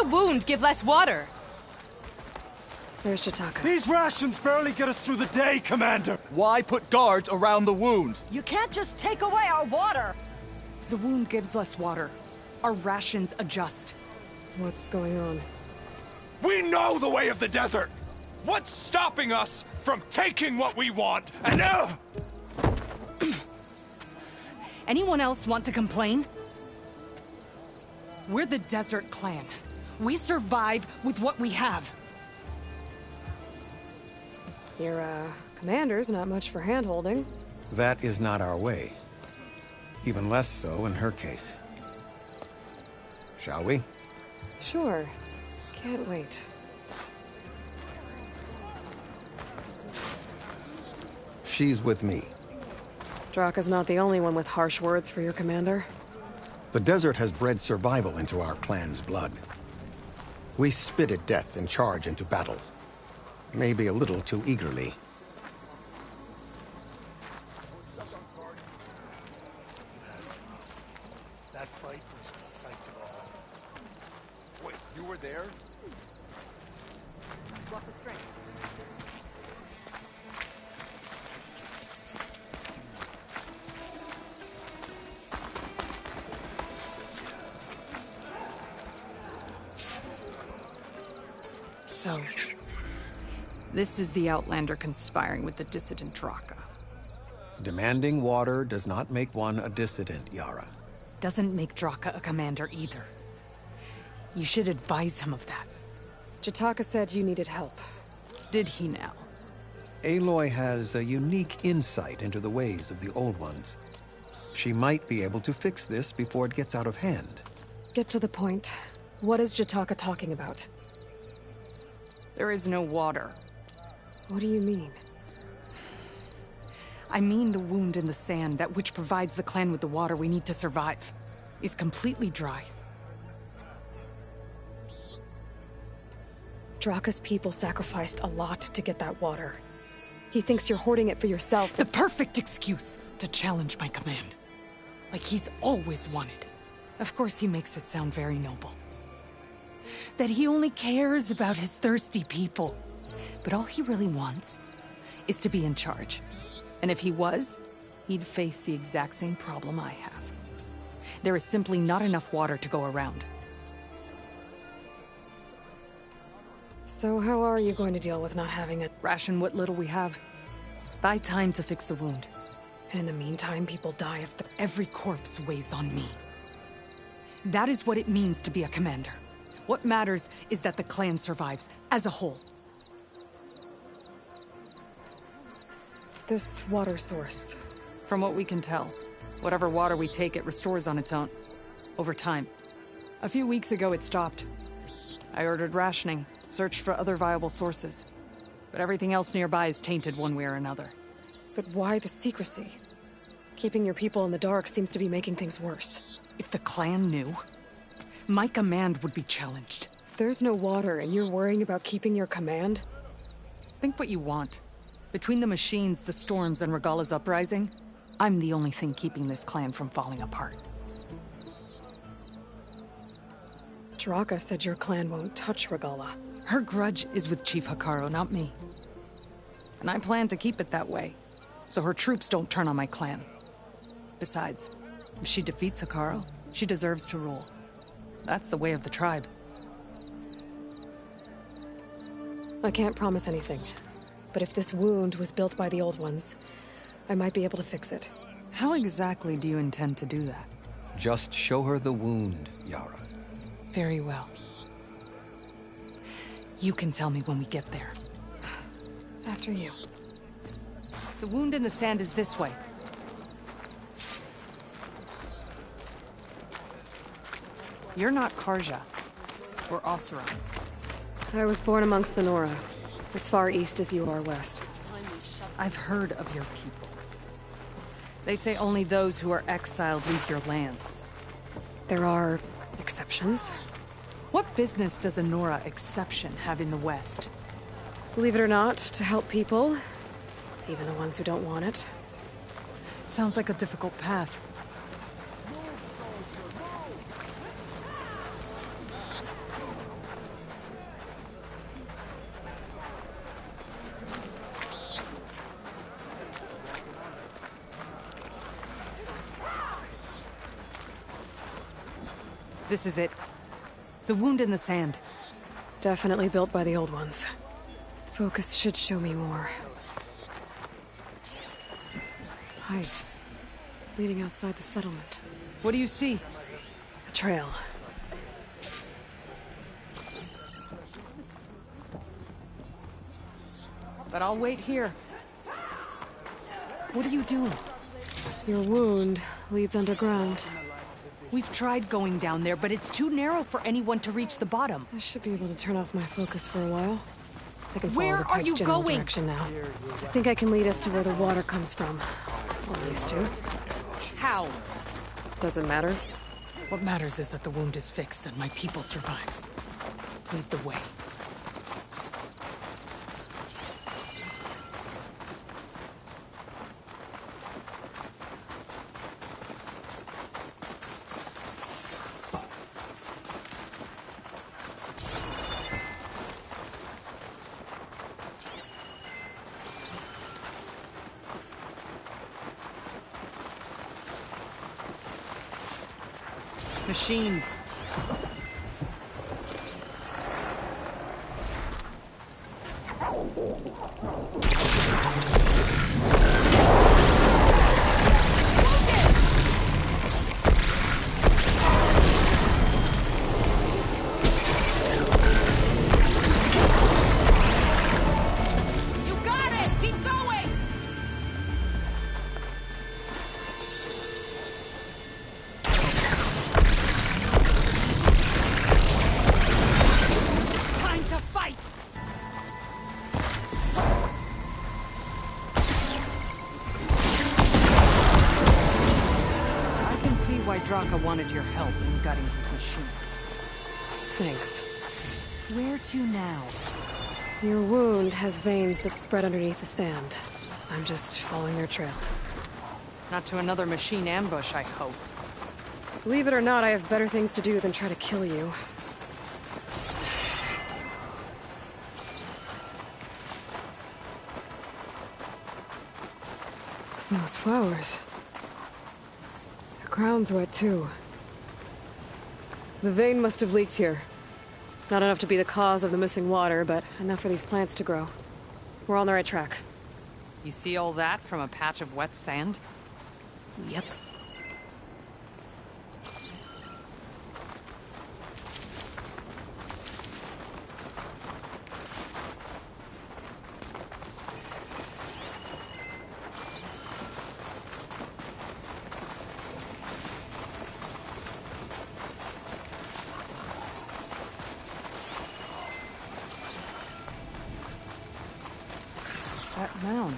the wound give less water? There's Jataka. These rations barely get us through the day, Commander! Why put guards around the wound? You can't just take away our water! The wound gives less water. Our rations adjust. What's going on? We know the way of the desert! What's stopping us from taking what we want? And Anyone else want to complain? We're the Desert Clan. We survive with what we have. Your, commander's not much for hand-holding. That is not our way. Even less so in her case. Shall we? Sure. Can't wait. She's with me. Draka's not the only one with harsh words for your commander. The desert has bred survival into our clan's blood. We spit at death and charge into battle. Maybe a little too eagerly. that fight was a sight to behold. Wait, you were there? Drop the string. So, this is the Outlander conspiring with the dissident Draka. Demanding water does not make one a dissident, Yara. Doesn't make Draka a commander either. You should advise him of that. Jataka said you needed help. Did he now? Aloy has a unique insight into the ways of the Old Ones. She might be able to fix this before it gets out of hand. Get to the point. What is Jataka talking about? There is no water. What do you mean? I mean the wound in the sand, that which provides the clan with the water we need to survive, is completely dry. Draka's people sacrificed a lot to get that water. He thinks you're hoarding it for yourself. The perfect excuse to challenge my command. Like he's always wanted. Of course he makes it sound very noble. That he only cares about his thirsty people. But all he really wants is to be in charge. And if he was, he'd face the exact same problem I have. There is simply not enough water to go around. So how are you going to deal with not having it? Ration what little we have. Buy time to fix the wound. And in the meantime, people die of the... Every corpse weighs on me. That is what it means to be a commander. What matters is that the clan survives, as a whole. This water source. From what we can tell, whatever water we take, it restores on its own. Over time. A few weeks ago, it stopped. I ordered rationing, searched for other viable sources. But everything else nearby is tainted one way or another. But why the secrecy? Keeping your people in the dark seems to be making things worse. If the clan knew, my command would be challenged. There's no water and you're worrying about keeping your command? Think what you want. Between the machines, the storms, and Regala's uprising, I'm the only thing keeping this clan from falling apart. Draka said your clan won't touch Regala. Her grudge is with Chief Hikaru, not me. And I plan to keep it that way, so her troops don't turn on my clan. Besides, if she defeats Hikaru, she deserves to rule. That's the way of the tribe. I can't promise anything. But if this wound was built by the Old Ones, I might be able to fix it. How exactly do you intend to do that? Just show her the wound, Yara. Very well. You can tell me when we get there. After you. The wound in the sand is this way. You're not Karja, or Oseram. I was born amongst the Nora, as far east as you are west. I've heard of your people. They say only those who are exiled leave your lands. There are exceptions. What business does a Nora exception have in the West? Believe it or not, to help people, even the ones who don't want it. Sounds like a difficult path. This is it. The wound in the sand. Definitely built by the old ones. Focus should show me more. Pipes. Leading outside the settlement. What do you see? A trail. But I'll wait here. What are you doing? Your wound leads underground. We've tried going down there, but it's too narrow for anyone to reach the bottom. I should be able to turn off my focus for a while. I can follow Where the are pipe's you general going? direction now. I think I can lead us to where the water comes from. Or used to. How? Doesn't matter. What matters is that the wound is fixed and my people survive. Lead the way. Machines. You got it! Keep going! Time to fight! I can see why Draka wanted your help in gutting his machines. Thanks. Where to now? Your wound has veins that spread underneath the sand. I'm just following their trail. Not to another machine ambush, I hope. Believe it or not, I have better things to do than try to kill you. Those flowers. The ground's wet too. The vein must have leaked here. Not enough to be the cause of the missing water, but enough for these plants to grow. We're on the right track. You see all that from a patch of wet sand? Yep. That mound.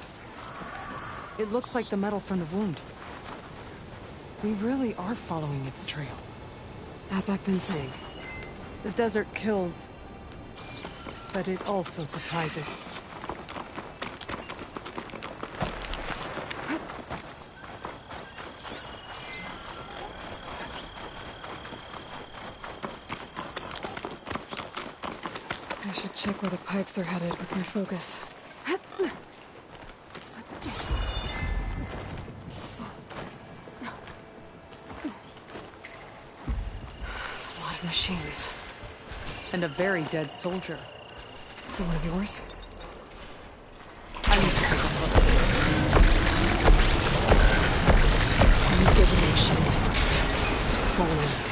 It looks like the metal from the wound. We really are following its trail. As I've been saying. The desert kills, but it also surprises. I should check where the pipes are headed with my focus. There's a lot of machines. And a very dead soldier. Is it one of yours? I need to take a look. I need to get rid of the machines first. Full lead.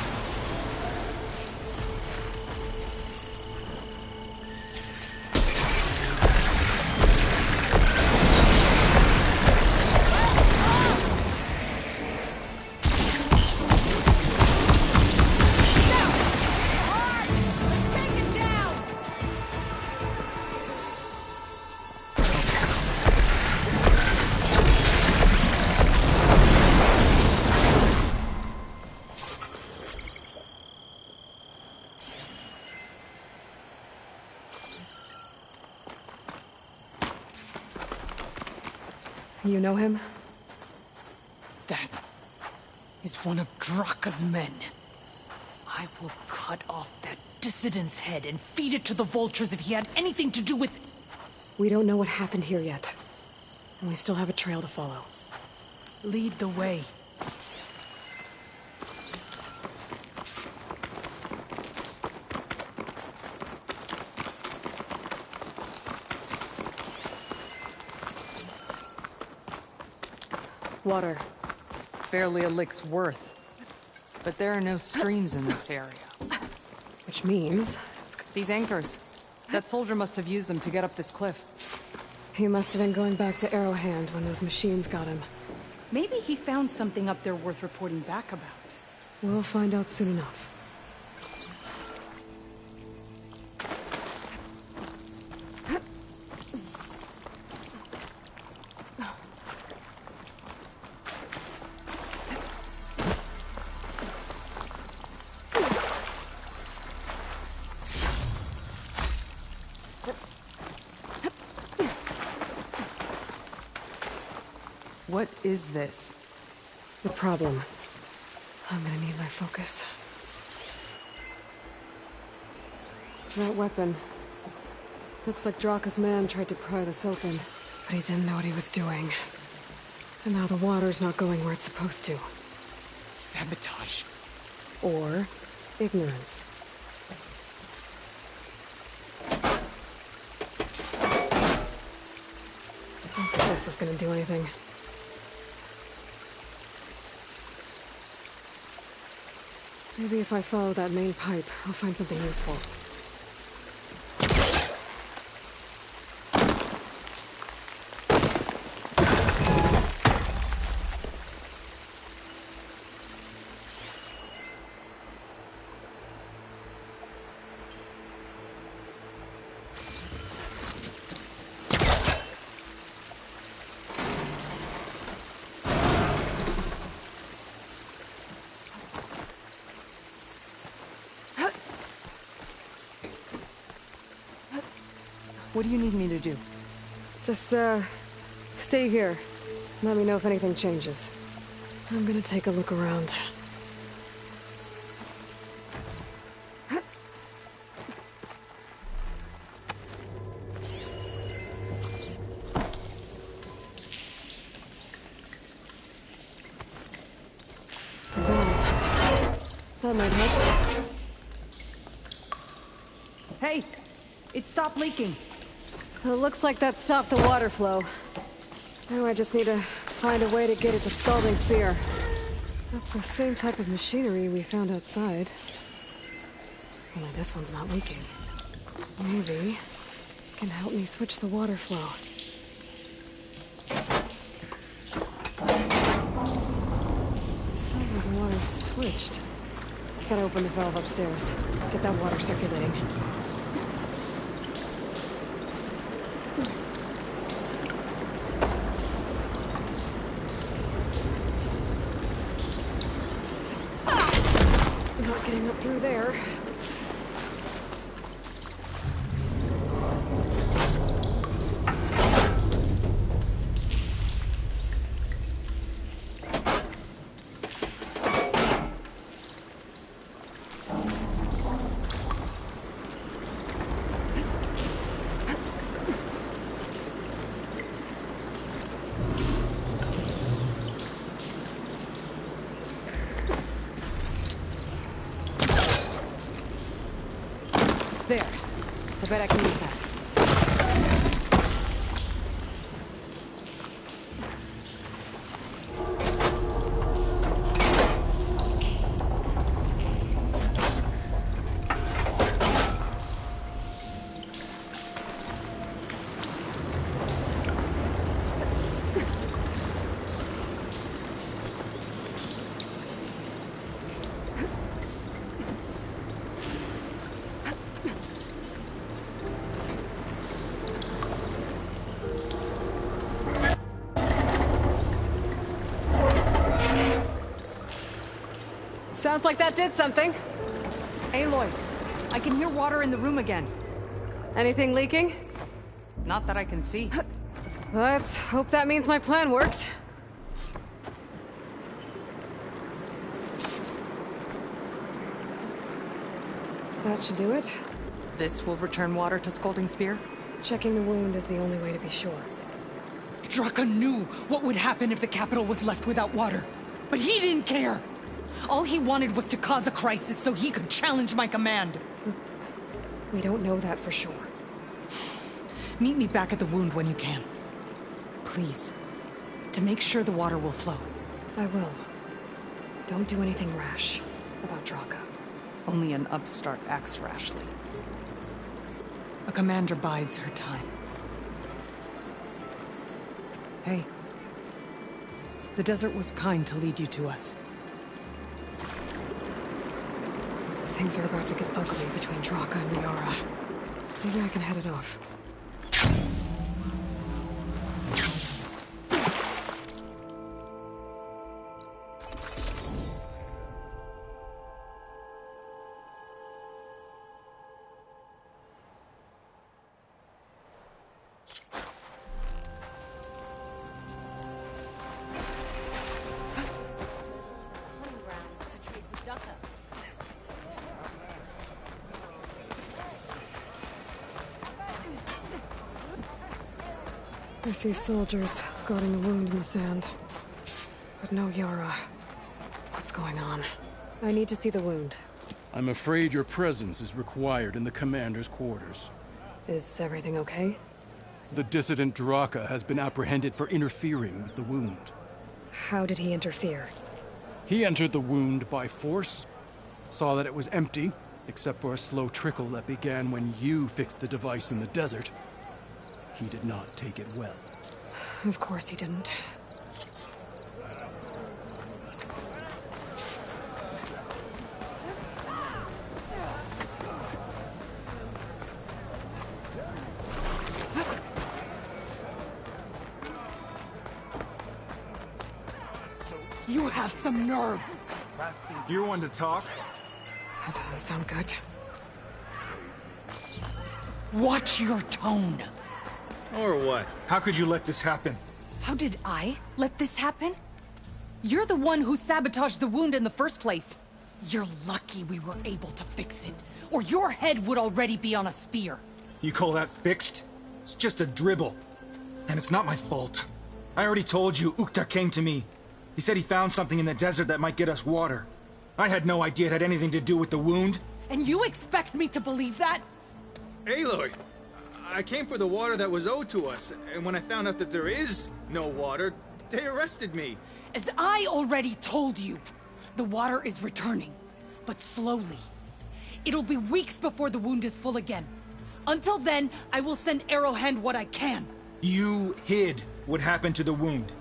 You know him? That is one of Draka's men. I will cut off that dissident's head and feed it to the vultures if he had anything to do with... We don't know what happened here yet. And we still have a trail to follow. Lead the way. Water. Barely a lick's worth. But there are no streams in this area. Which means... These anchors. That soldier must have used them to get up this cliff. he must have been going back to Arrowhand when those machines got him. Maybe he found something up there worth reporting back about. We'll find out soon enough. What is this? The problem. I'm gonna need my focus. That weapon. Looks like Draka's man tried to pry this open, but he didn't know what he was doing. And now the water's not going where it's supposed to. Sabotage. Or ignorance. I don't think this is gonna do anything. Maybe if I follow that main pipe, I'll find something useful. What do you need me to do? Just, stay here. Let me know if anything changes. I'm gonna take a look around. That might help. Hey! It stopped leaking. It looks like that stopped the water flow. Now I just need to find a way to get it to Scalding Spear. That's the same type of machinery we found outside. Only this one's not leaking. Maybe it can help me switch the water flow. Sounds like the water's switched. Gotta open the valve upstairs. Get that water circulating. Not getting up through there. There. I bet I can use that. Sounds like that did something. Aloy, I can hear water in the room again. Anything leaking? Not that I can see. Let's hope that means my plan worked. That should do it. This will return water to Scalding Spear? Checking the wound is the only way to be sure. Draka knew what would happen if the capital was left without water. But he didn't care! All he wanted was to cause a crisis so he could challenge my command. We don't know that for sure. Meet me back at the wound when you can. Please. to make sure the water will flow. I will. Don't do anything rash about Draka. Only an upstart acts rashly. A commander bides her time. Hey. The desert was kind to lead you to us. Things are about to get ugly between Draka and Miara. Maybe I can head it off. I see soldiers guarding the wound in the sand. But no Yara. What's going on? I need to see the wound. I'm afraid your presence is required in the commander's quarters. Is everything okay? The dissident Draka has been apprehended for interfering with the wound. How did he interfere? He entered the wound by force, saw that it was empty, except for a slow trickle that began when you fixed the device in the desert. He did not take it well. Of course he didn't. You have some nerve! You want to talk? That doesn't sound good. Watch your tone! Or what? How could you let this happen? How did I let this happen? You're the one who sabotaged the wound in the first place. You're lucky we were able to fix it, or your head would already be on a spear. You call that fixed? It's just a dribble. And it's not my fault. I already told you, Ukta came to me. He said he found something in the desert that might get us water. I had no idea it had anything to do with the wound. And you expect me to believe that? Aloy, I came for the water that was owed to us, and when I found out that there is no water, they arrested me. As I already told you, the water is returning, but slowly. It'll be weeks before the wound is full again. Until then, I will send Arrowhand what I can. You hid what happened to the wound.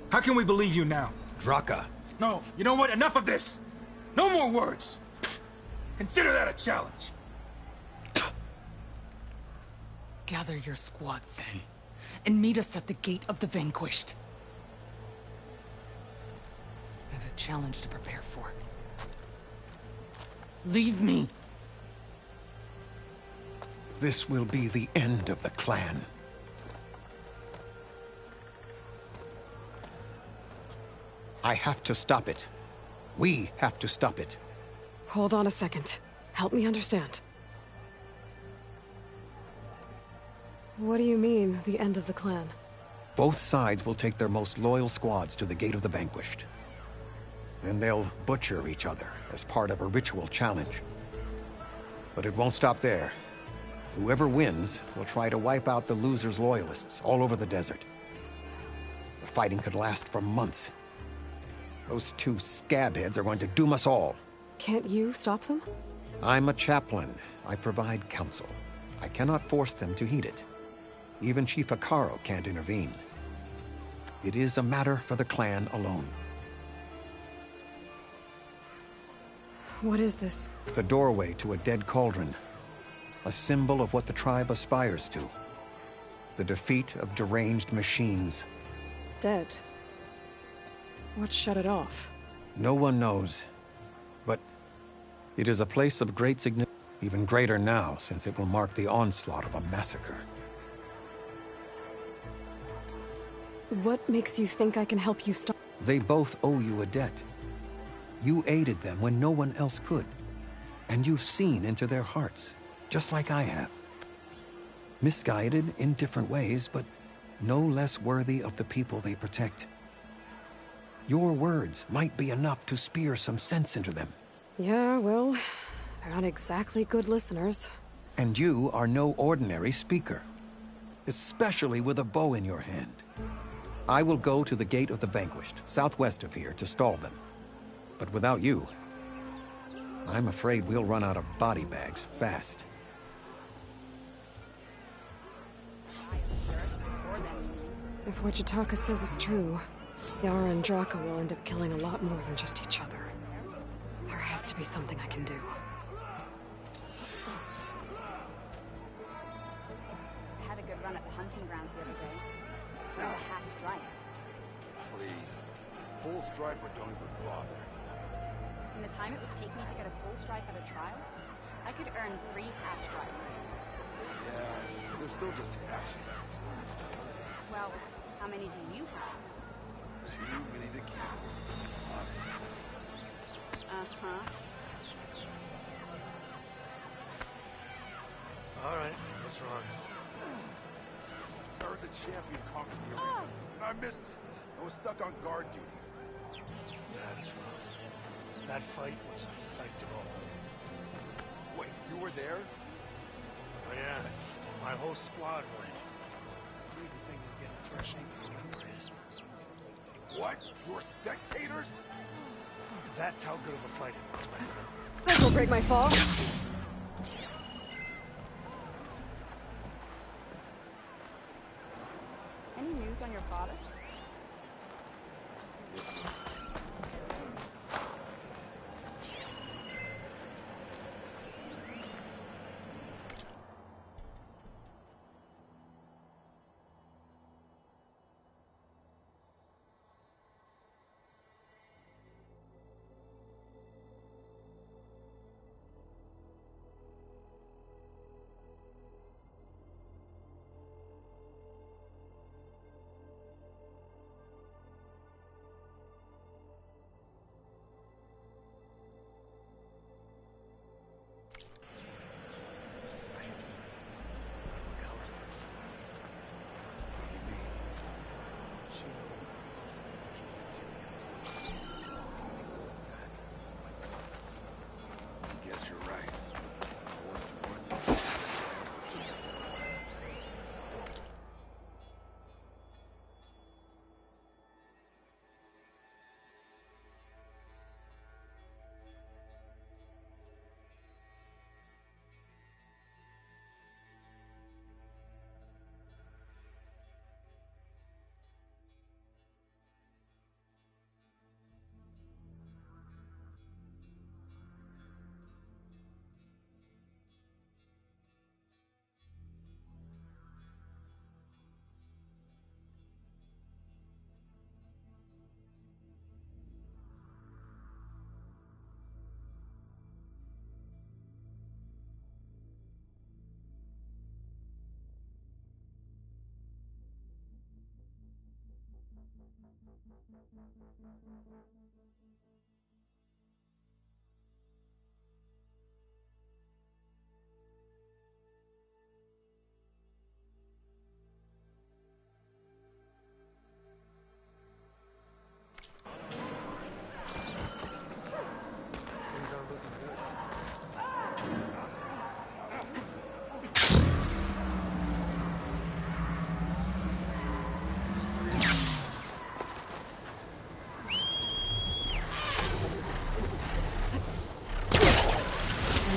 How can we believe you now? Draka. No, you know what? Enough of this! No more words! Consider that a challenge. Gather your squads then, and meet us at the Gate of the Vanquished. I have a challenge to prepare for. Leave me! This will be the end of the clan. I have to stop it. We have to stop it. Hold on a second. Help me understand. What do you mean, the end of the clan? Both sides will take their most loyal squads to the Gate of the Vanquished. Then they'll butcher each other as part of a ritual challenge. But it won't stop there. Whoever wins will try to wipe out the loser's loyalists all over the desert. The fighting could last for months. Those two scabheads are going to doom us all. Can't you stop them? I'm a chaplain. I provide counsel. I cannot force them to heed it. Even Chief Akaro can't intervene. It is a matter for the clan alone. What is this? The doorway to a dead cauldron. A symbol of what the tribe aspires to. The defeat of deranged machines. Dead. What shut it off? No one knows. But it is a place of great significance. Even greater now, since it will mark the onslaught of a massacre. What makes you think I can help you stop? They both owe you a debt. You aided them when no one else could. And you've seen into their hearts, just like I have. Misguided in different ways, but no less worthy of the people they protect. Your words might be enough to spear some sense into them. Yeah, well, they're not exactly good listeners. And you are no ordinary speaker. Especially with a bow in your hand. I will go to the Gate of the Vanquished, southwest of here, to stall them. But without you, I'm afraid we'll run out of body bags fast. If what Jataka says is true, Yara and Draka will end up killing a lot more than just each other. There has to be something I can do. I had a good run at the hunting grounds the other day. There's a half stripe. Please. Full stripe or don't even bother. In the time it would take me to get a full stripe at a trial, I could earn 3 half stripes. Yeah, but they're still just half stripes. Well, how many do you have? Too many to count, obviously. Uh-huh. All right, what's wrong? I heard the champion conquered the arena, and I missed it. I was stuck on guard duty. That's rough. That fight was a sight to behold. Wait, you were there? Oh yeah, my whole squad went. I don't even think we're getting thrashing to the memory. What? You were spectators? That's how good of a fight it was, my friend. This will break my fall. Any news on your father? Guess you're right. What's more?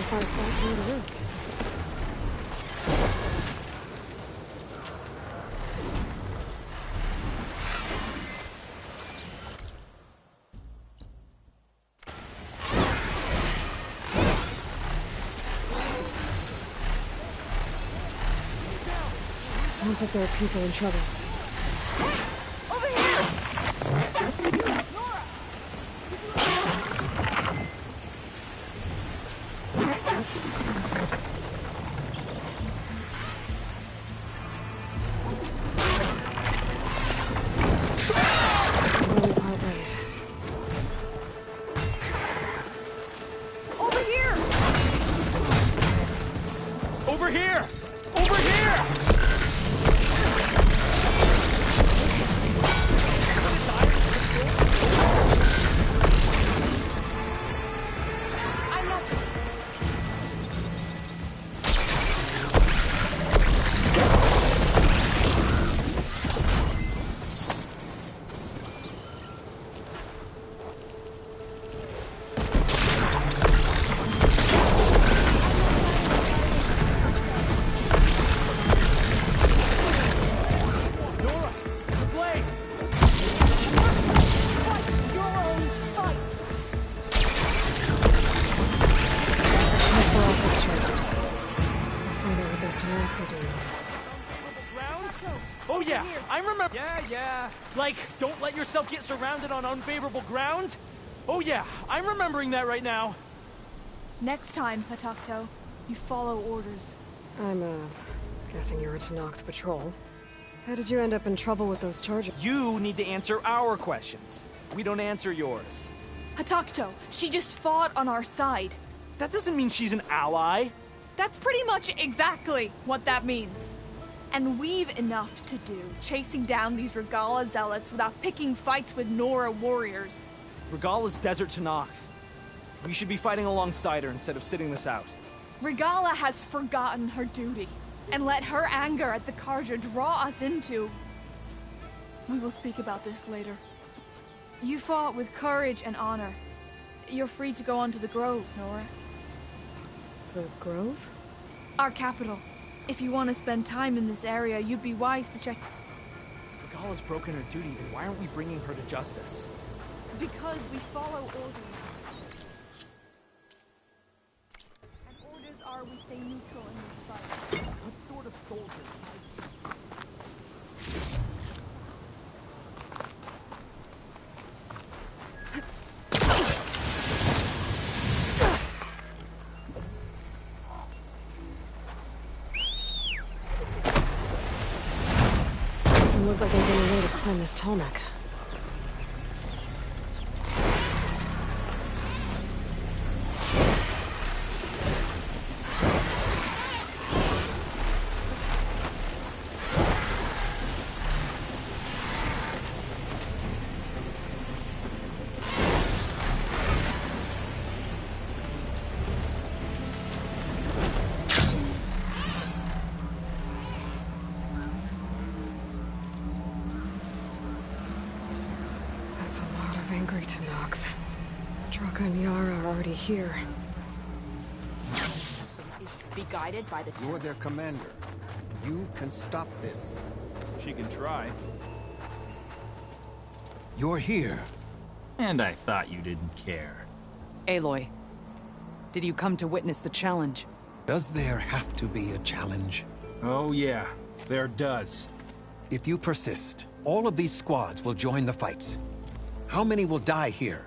Find a spot for me to work. Sounds like there are people in trouble. Over here! Really part ways. Over here! Over here! Over here! Oh yeah, I remember. Yeah. Like, don't let yourself get surrounded on unfavorable ground? Oh yeah, I'm remembering that right now. Next time, Hatakto, you follow orders. I'm, guessing you were Tanakh the patrol. How did you end up in trouble with those charges? You need to answer our questions. We don't answer yours. Hatakto, she just fought on our side. That doesn't mean she's an ally. That's pretty much exactly what that means. And we've enough to do chasing down these Regala zealots without picking fights with Nora warriors. Regala's Desert Tanakh. We should be fighting alongside her instead of sitting this out. Regala has forgotten her duty and let her anger at the Karja draw us into... We will speak about this later. You fought with courage and honor. You're free to go on to the Grove, Nora. The Grove? Our capital. If you want to spend time in this area, you'd be wise to check... If Regala's broken her duty, then why aren't we bringing her to justice? Because we follow orders. And orders are we stay neutral in this fight. What sort of soldiers? Doesn't look like there's any way to climb this tall neck. That's a lot of angry Tanakh. Draka and Yara are already here. Be guided by the You're their commander. You can stop this. She can try. You're here. And I thought you didn't care. Aloy, did you come to witness the challenge? Does there have to be a challenge? Oh yeah, there does. If you persist, all of these squads will join the fights. How many will die here?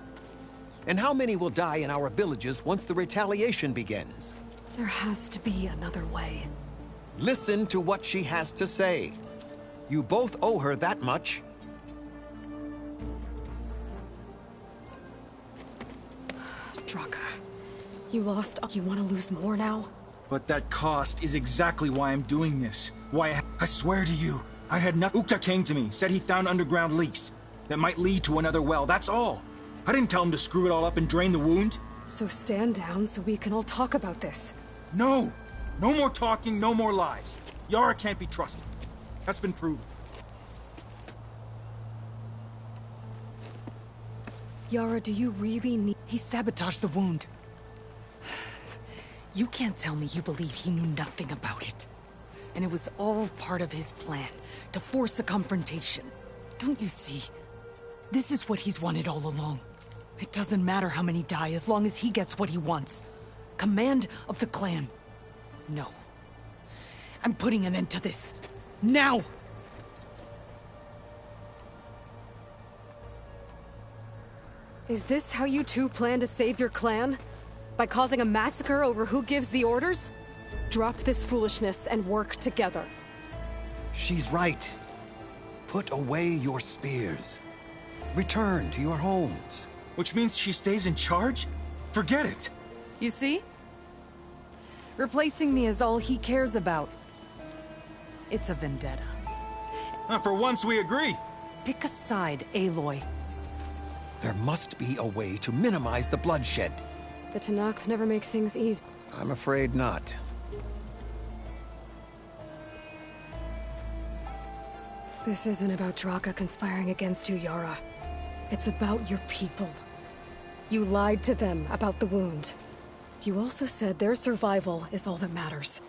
And how many will die in our villages once the retaliation begins? There has to be another way. Listen to what she has to say. You both owe her that much. Draka, you lost. You want to lose more now? But that cost is exactly why I'm doing this. Why I swear to you, I had nothing. Ukta came to me, said he found underground leaks that might lead to another well, that's all. I didn't tell him to screw it all up and drain the wound. So stand down so we can all talk about this. No! No more talking, no more lies. Yara can't be trusted. That's been proven. Yara, do you really need... He sabotaged the wound. You can't tell me you believe he knew nothing about it. And it was all part of his plan, to force a confrontation. Don't you see? This is what he's wanted all along. It doesn't matter how many die as long as he gets what he wants. Command of the clan. No. I'm putting an end to this. Now! Is this how you two plan to save your clan? By causing a massacre over who gives the orders? Drop this foolishness and work together. She's right. Put away your spears. Return to your homes. Which means she stays in charge? Forget it! You see? Replacing me is all he cares about. It's a vendetta. For once we agree. Pick a side, Aloy. There must be a way to minimize the bloodshed. The Tanakh never make things easy. I'm afraid not. This isn't about Draka conspiring against you, Yara. It's about your people. You lied to them about the wound. You also said their survival is all that matters.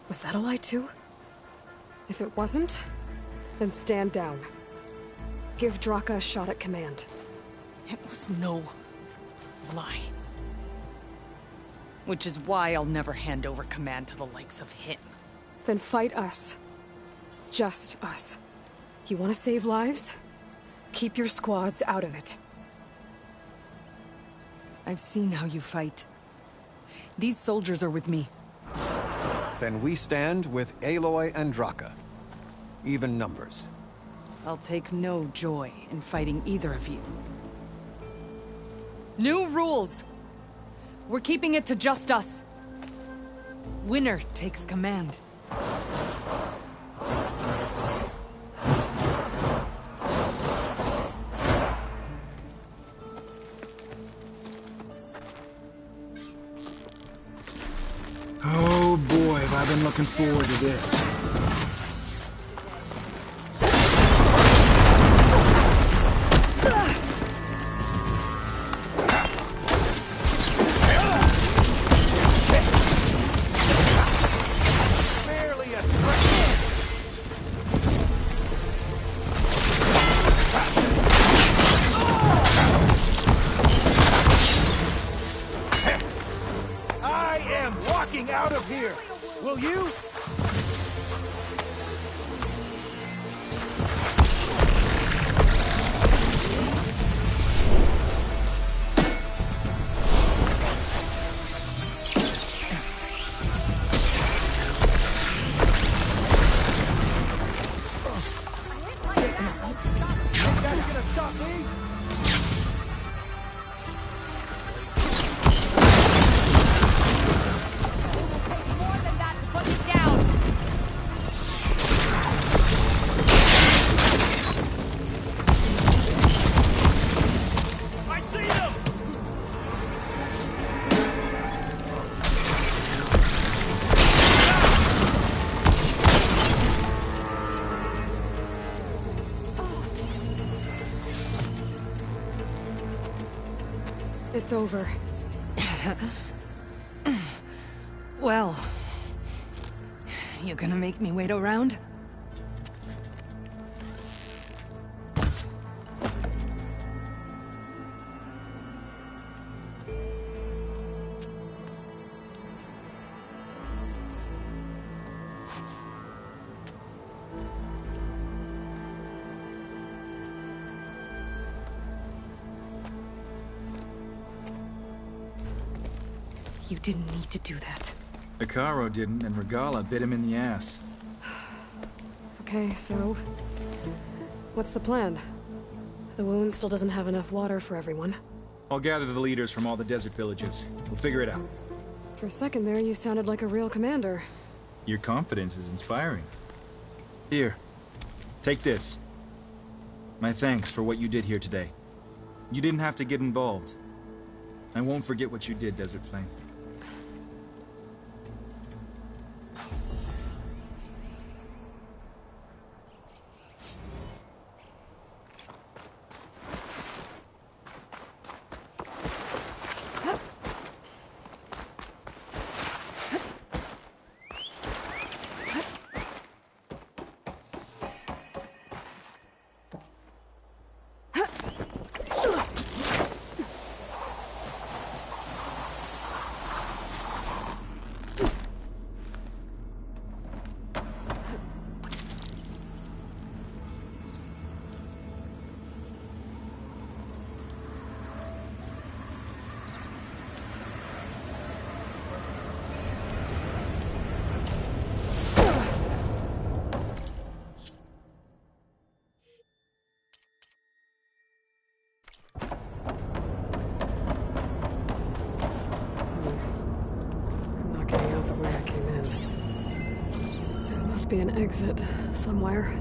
Was that a lie too? If it wasn't, then stand down. Give Draka a shot at command. It was no lie. Which is why I'll never hand over command to the likes of him. Then fight us. just us. You want to save lives? Keep your squads out of it. I've seen how you fight. These soldiers are with me. Then we stand with Aloy and Draka. Even numbers. I'll take no joy in fighting either of you. New rules! We're keeping it to just us. Winner takes command. Oh boy, have I been looking forward to this. Barely a threat. I am walking out of here. Will you? Think that's gonna stop me? More than that to put me down. I see him! It's over. Well... You gonna make me wait around? You didn't need to do that. Ikaro didn't, and Regala bit him in the ass. Okay, so... what's the plan? The wound still doesn't have enough water for everyone. I'll gather the leaders from all the desert villages. We'll figure it out. For a second there, you sounded like a real commander. Your confidence is inspiring. Here, take this. My thanks for what you did here today. You didn't have to get involved. I won't forget what you did, Desert Flame. I'm not getting out the way I came in. There must be an exit somewhere.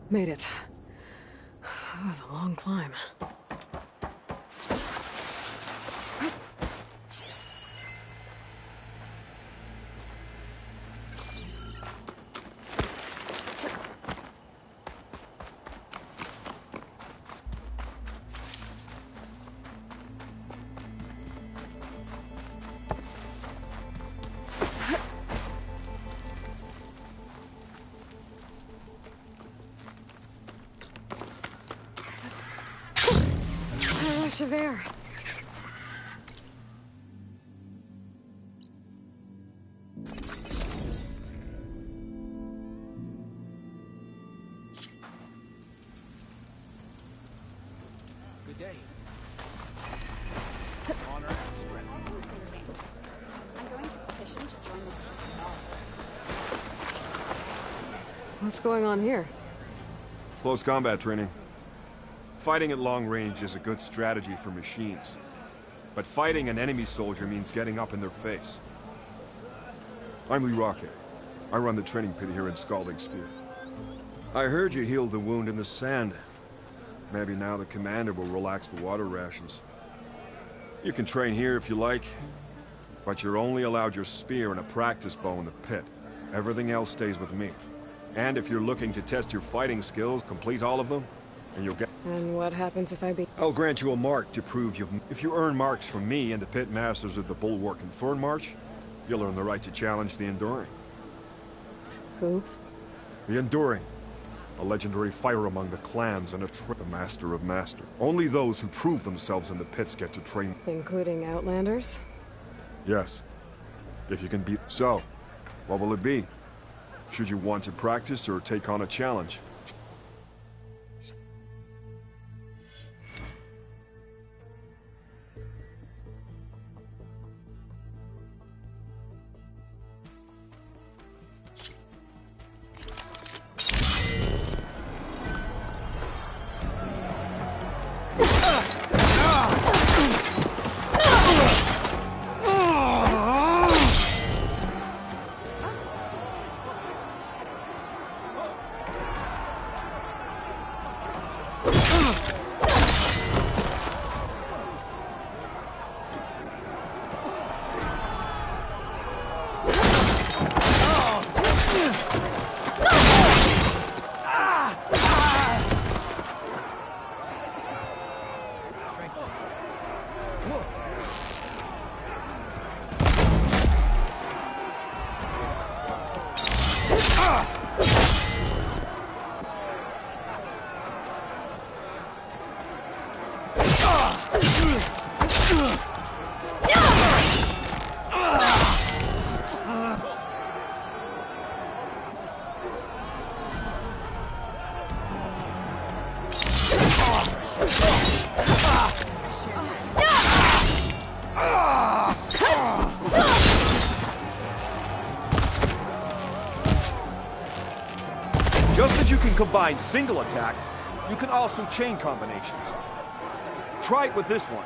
Made it. That was a long climb. fresh of air. Good day. Honor and strength. I'm going to petition to join the team. What's going on here? Close combat training. Fighting at long range is a good strategy for machines. But fighting an enemy soldier means getting up in their face. I'm Lee Rocket. I run the training pit here in Scalding Spear. I heard you healed the wound in the sand. Maybe now the commander will relax the water rations. You can train here if you like, but you're only allowed your spear and a practice bow in the pit. Everything else stays with me. And if you're looking to test your fighting skills, complete all of them, and you'll get... And what happens if I beat... I'll grant you a mark to prove you've... If you earn marks from me and the pit masters of the Bulwark and Thornmarsh, you'll earn the right to challenge the Enduring. Who? The Enduring. A legendary fighter among the clans and the master of master. Only those who prove themselves in the pits get to train. Including Outlanders? Yes. If you can beat... So, what will it be? Should you want to practice or take on a challenge? Just as you can combine single attacks, you can also chain combinations. Try it with this one.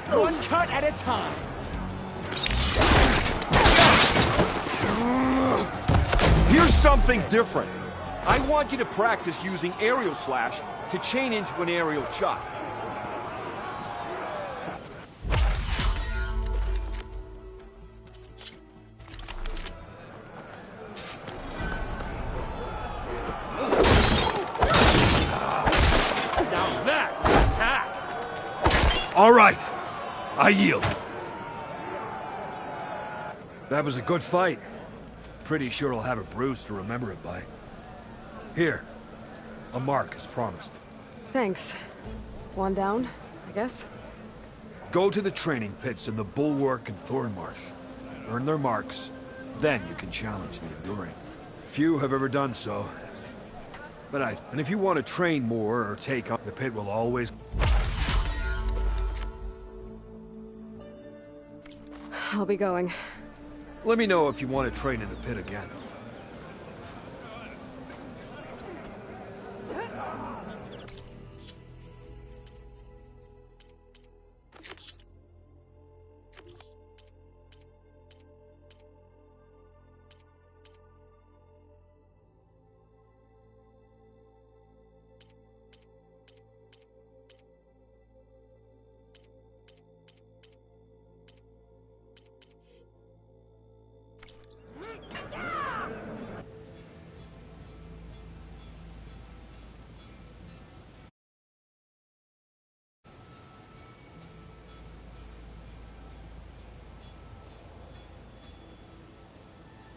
One cut at a time. Here's something different. I want you to practice using aerial slash to chain into an aerial shot. Now that's an attack. All right. I yield. That was a good fight. Pretty sure I'll have a bruise to remember it by. Here. A mark as promised. Thanks. One down, I guess? Go to the training pits in the Bulwark and Thornmarsh. Earn their marks. Then you can challenge the Enduring. Few have ever done so. And if you want to train more or take on, the pit will always... I'll be going. Let me know if you want to train in the pit again.